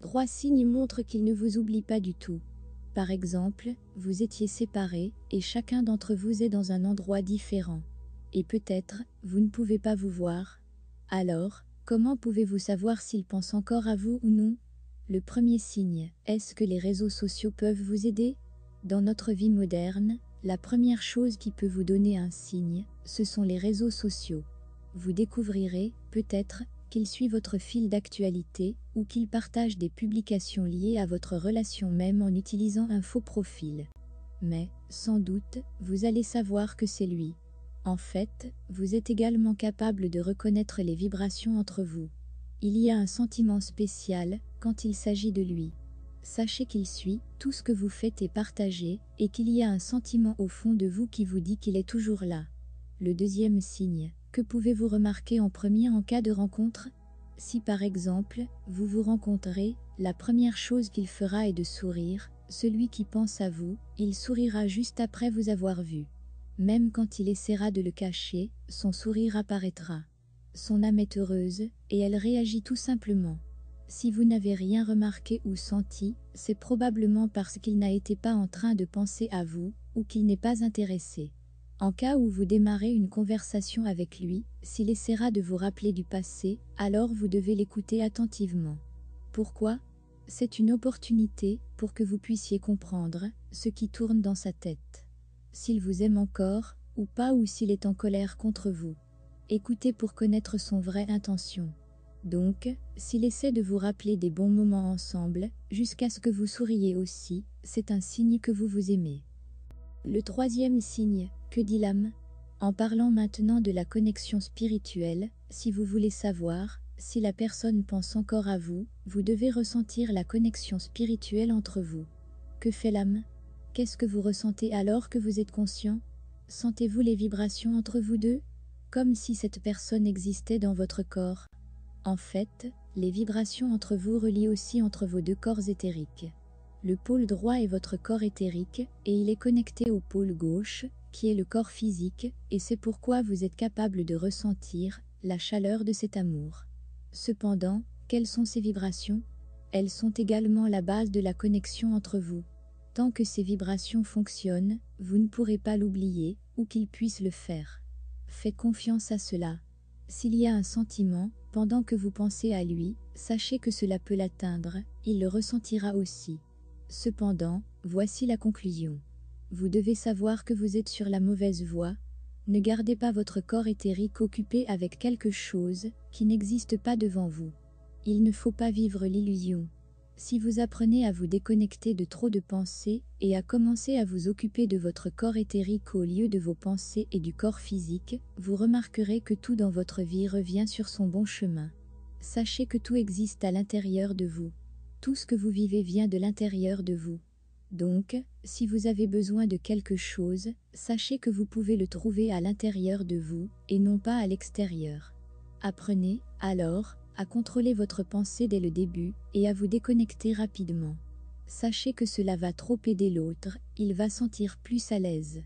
3 signes montrent qu'il ne vous oublie pas du tout. Par exemple, vous étiez séparés et chacun d'entre vous est dans un endroit différent. Et peut-être, vous ne pouvez pas vous voir. Alors, comment pouvez-vous savoir s'il pense encore à vous ou non? Le premier signe, est-ce que les réseaux sociaux peuvent vous aider? Dans notre vie moderne, la première chose qui peut vous donner un signe, ce sont les réseaux sociaux. Vous découvrirez, peut-être, qu'il suit votre fil d'actualité ou qu'il partage des publications liées à votre relation même en utilisant un faux profil. Mais, sans doute, vous allez savoir que c'est lui. En fait, vous êtes également capable de reconnaître les vibrations entre vous. Il y a un sentiment spécial quand il s'agit de lui. Sachez qu'il suit tout ce que vous faites et partagez et qu'il y a un sentiment au fond de vous qui vous dit qu'il est toujours là. Le deuxième signe, que pouvez-vous remarquer en premier en cas de rencontre? Si par exemple, vous vous rencontrez, la première chose qu'il fera est de sourire. Celui qui pense à vous, il sourira juste après vous avoir vu. Même quand il essaiera de le cacher, son sourire apparaîtra. Son âme est heureuse, et elle réagit tout simplement. Si vous n'avez rien remarqué ou senti, c'est probablement parce qu'il n'a été pas en train de penser à vous, ou qu'il n'est pas intéressé. En cas où vous démarrez une conversation avec lui, s'il essaiera de vous rappeler du passé, alors vous devez l'écouter attentivement. Pourquoi? C'est une opportunité pour que vous puissiez comprendre ce qui tourne dans sa tête. S'il vous aime encore, ou pas, ou s'il est en colère contre vous. Écoutez pour connaître son vraie intention. Donc, s'il essaie de vous rappeler des bons moments ensemble, jusqu'à ce que vous souriez aussi, c'est un signe que vous vous aimez. Le troisième signe, que dit l'âme? En parlant maintenant de la connexion spirituelle, si vous voulez savoir si la personne pense encore à vous, vous devez ressentir la connexion spirituelle entre vous. Que fait l'âme? Qu'est-ce que vous ressentez alors que vous êtes conscient? Sentez-vous les vibrations entre vous deux? Comme si cette personne existait dans votre corps. En fait, les vibrations entre vous relient aussi entre vos deux corps éthériques. Le pôle droit est votre corps éthérique, et il est connecté au pôle gauche, qui est le corps physique, et c'est pourquoi vous êtes capable de ressentir la chaleur de cet amour. Cependant, quelles sont ces vibrations? Elles sont également la base de la connexion entre vous. Tant que ces vibrations fonctionnent, vous ne pourrez pas l'oublier, ou qu'il puisse le faire. Faites confiance à cela. S'il y a un sentiment, pendant que vous pensez à lui, sachez que cela peut l'atteindre, il le ressentira aussi. Cependant, voici la conclusion. Vous devez savoir que vous êtes sur la mauvaise voie. Ne gardez pas votre corps éthérique occupé avec quelque chose qui n'existe pas devant vous. Il ne faut pas vivre l'illusion. Si vous apprenez à vous déconnecter de trop de pensées et à commencer à vous occuper de votre corps éthérique au lieu de vos pensées et du corps physique, vous remarquerez que tout dans votre vie revient sur son bon chemin. Sachez que tout existe à l'intérieur de vous. Tout ce que vous vivez vient de l'intérieur de vous. Donc, si vous avez besoin de quelque chose, sachez que vous pouvez le trouver à l'intérieur de vous et non pas à l'extérieur. Apprenez, alors, à contrôler votre pensée dès le début et à vous déconnecter rapidement. Sachez que cela va trop aider l'autre, il va sentir plus à l'aise.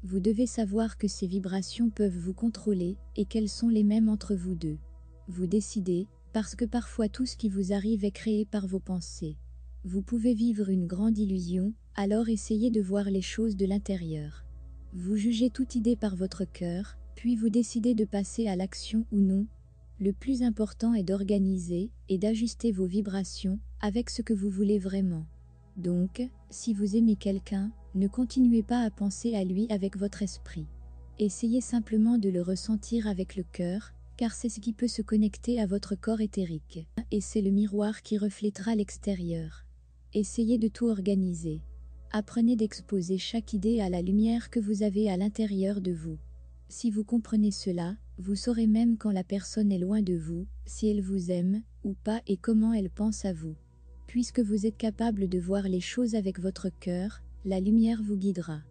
Vous devez savoir que ces vibrations peuvent vous contrôler et qu'elles sont les mêmes entre vous deux. Vous décidez, parce que parfois tout ce qui vous arrive est créé par vos pensées. Vous pouvez vivre une grande illusion, alors essayez de voir les choses de l'intérieur. Vous jugez toute idée par votre cœur, puis vous décidez de passer à l'action ou non. Le plus important est d'organiser et d'ajuster vos vibrations avec ce que vous voulez vraiment. Donc, si vous aimez quelqu'un, ne continuez pas à penser à lui avec votre esprit. Essayez simplement de le ressentir avec le cœur, car c'est ce qui peut se connecter à votre corps éthérique, et c'est le miroir qui reflétera l'extérieur. Essayez de tout organiser. Apprenez d'exposer chaque idée à la lumière que vous avez à l'intérieur de vous. Si vous comprenez cela, vous saurez même quand la personne est loin de vous, si elle vous aime ou pas et comment elle pense à vous. Puisque vous êtes capable de voir les choses avec votre cœur, la lumière vous guidera.